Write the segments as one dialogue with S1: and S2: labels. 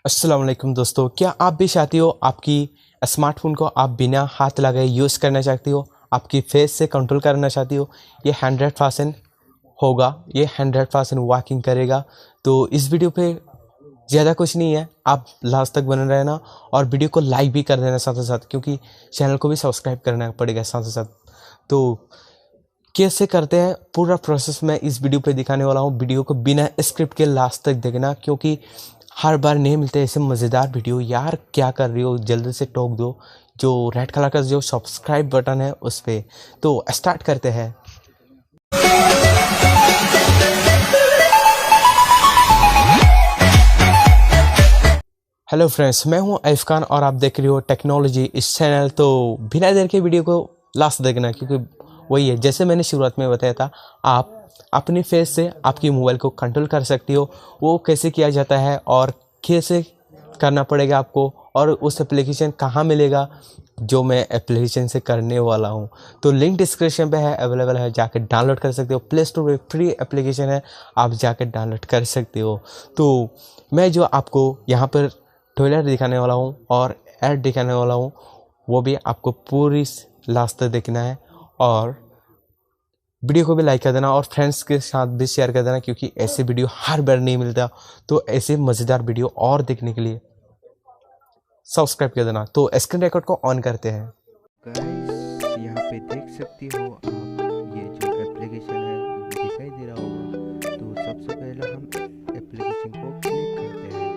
S1: अस्सलाम वालेकुम दोस्तों, क्या आप भी चाहते हो आपकी स्मार्टफोन को आप बिना हाथ लगाए यूज़ करना चाहती हो, आपकी फेस से कंट्रोल करना चाहती हो? ये 100% होगा, ये 100% वर्किंग करेगा। तो इस वीडियो पे ज़्यादा कुछ नहीं है, आप लास्ट तक बने रहना और वीडियो को लाइक भी कर देना साथ साथ, क्योंकि चैनल को भी सब्सक्राइब करना पड़ेगा साथ साथ। तो कैसे करते हैं पूरा प्रोसेस मैं इस वीडियो पे दिखाने वाला हूँ। वीडियो को बिना स्क्रिप्ट के लास्ट तक देखना, क्योंकि हर बार नहीं मिलते ऐसे मज़ेदार वीडियो। यार क्या कर रही हो, जल्दी से ठोक दो जो रेड कलर का जो सब्सक्राइब बटन है उस पर। तो स्टार्ट करते हैं। हेलो फ्रेंड्स, मैं हूं आइफ खान और आप देख रहे हो टेक्नोलॉजी इस चैनल। तो बिना देर के वीडियो को लास्ट देखना, क्योंकि वही है जैसे मैंने शुरुआत में बताया था, आप अपनी फेस से आपकी मोबाइल को कंट्रोल कर सकती हो। वो कैसे किया जाता है और कैसे करना पड़ेगा आपको, और उस एप्लीकेशन कहाँ मिलेगा जो मैं एप्लीकेशन से करने वाला हूँ। तो लिंक डिस्क्रिप्शन पे है, अवेलेबल है, जाकर डाउनलोड कर सकते हो। प्ले स्टोर पे फ्री एप्लीकेशन है, आप जाकर डाउनलोड कर सकते हो। तो मैं जो आपको यहाँ पर ट्रेलर दिखाने वाला हूँ और ऐड दिखाने वाला हूँ, वो भी आपको पूरी लास्ट तक देखना है। और वीडियो को भी लाइक कर देना और फ्रेंड्स के साथ भी शेयर कर देना, क्योंकि ऐसे वीडियो हर बार नहीं मिलता। तो ऐसे मज़ेदार वीडियो और देखने के लिए सब्सक्राइब कर देना। तो स्क्रीन रिकॉर्ड को ऑन करते हैं।
S2: गाइस, यहाँ पे देख सकती हो आप, ये जो एप्लीकेशन है दिखाई दे रहा होगा। तो सबसे पहले हम एप्लीकेशन को क्लिक करते हैं।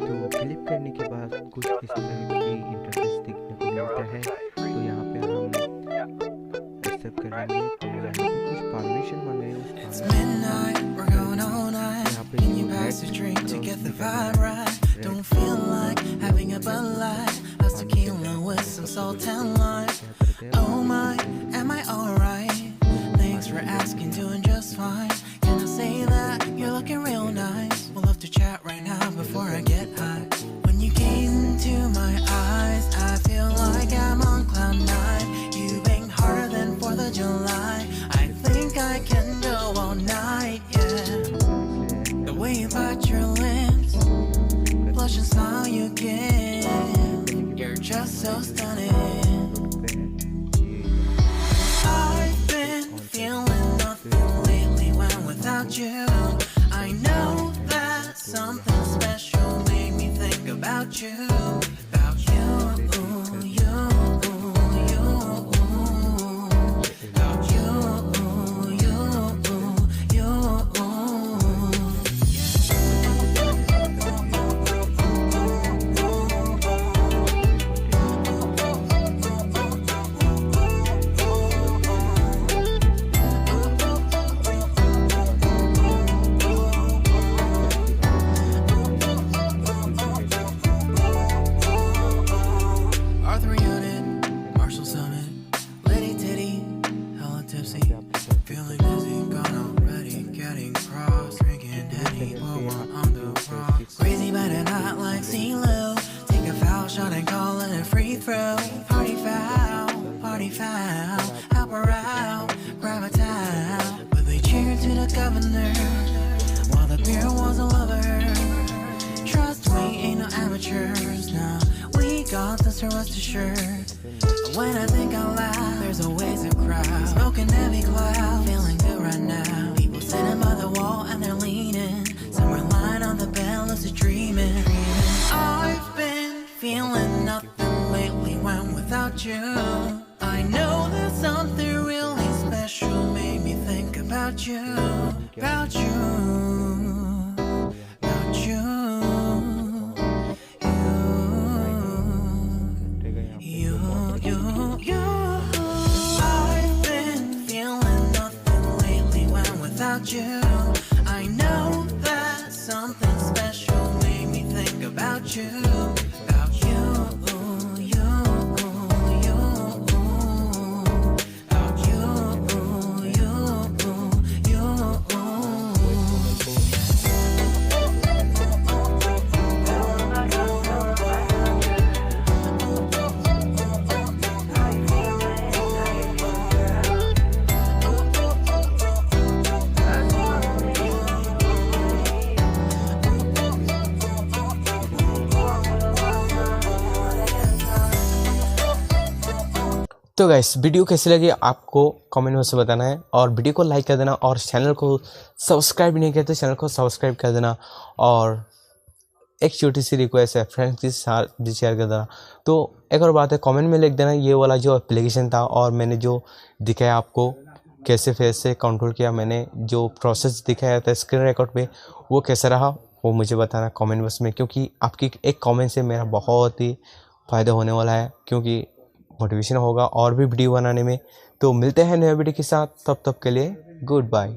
S2: तो क्लिक करने के बाद कुछ इस तरह की इंटरफेस देखने को मिलता है। तो यहाँ पे हम एक्सेप्ट करेंगे। तो यहाँ पे कुछ परमिशन मांग रहे हैं, उस
S3: Don't feel like having a Bud Light, plus tequila with some salt and lime. Oh my, am I alright? Thanks for asking, doing just fine. Can I say that you're looking real nice? We'll have to chat right now before I get high. When you gaze into my eyes, I feel like I'm on cloud 9. You bang harder than 4th of July. I think I can go all night, yeah. The way you bite your lips, blush and smile you give, you're just so stunning. I've been feeling nothing lately when without you. I know that something special made me think about you, about you, you, you, about you, you, you. Feeling dizzy, gone already, getting cross, drinking Henny, pour one on the rocks. Crazy but not like CeeLo. Take a foul shot and call it a free throw. Party foul, help her out, grab a towel. But they cheered to the governor, while the beer was a lover. Trust me, ain't no amateurs, now we got this, so rest assured. When I think out loud, there's always a crowd, smoking heavy cloud, feeling good right now. People sitting by the wall and they're leaning, somewhere lying on the bed, lucid dreaming. I've been feeling nothing lately when without you. I know that something really special made me think about you, about you, about you. I've been feeling nothing lately when without you. I know that something special made me think about you, about you, you, you, about you, you, you.
S1: तो guys video कैसी लगी आपको comment में से बताना है, और video को लाइक कर देना, और चैनल को सब्सक्राइब नहीं किया तो चैनल को सब्सक्राइब कर देना, और एक छोटी सी रिक्वेस्ट है, फ्रेंड्स के साथ भी शेयर कर देना। तो एक और बात है, कमेंट में लिख देना ये वाला जो एप्लीकेशन था और मैंने जो दिखाया आपको कैसे फेस से कंट्रोल किया, मैंने जो प्रोसेस दिखाया था स्क्रीन रिकॉर्ड पे वो कैसा रहा, वो मुझे बताना कमेंट बॉक्स में, क्योंकि आपकी एक कमेंट से मेरा बहुत ही फ़ायदा होने वाला है, क्योंकि मोटिवेशन होगा और भी वीडियो बनाने में। तो मिलते हैं नए वीडियो के साथ, तब तक के लिए गुड बाय।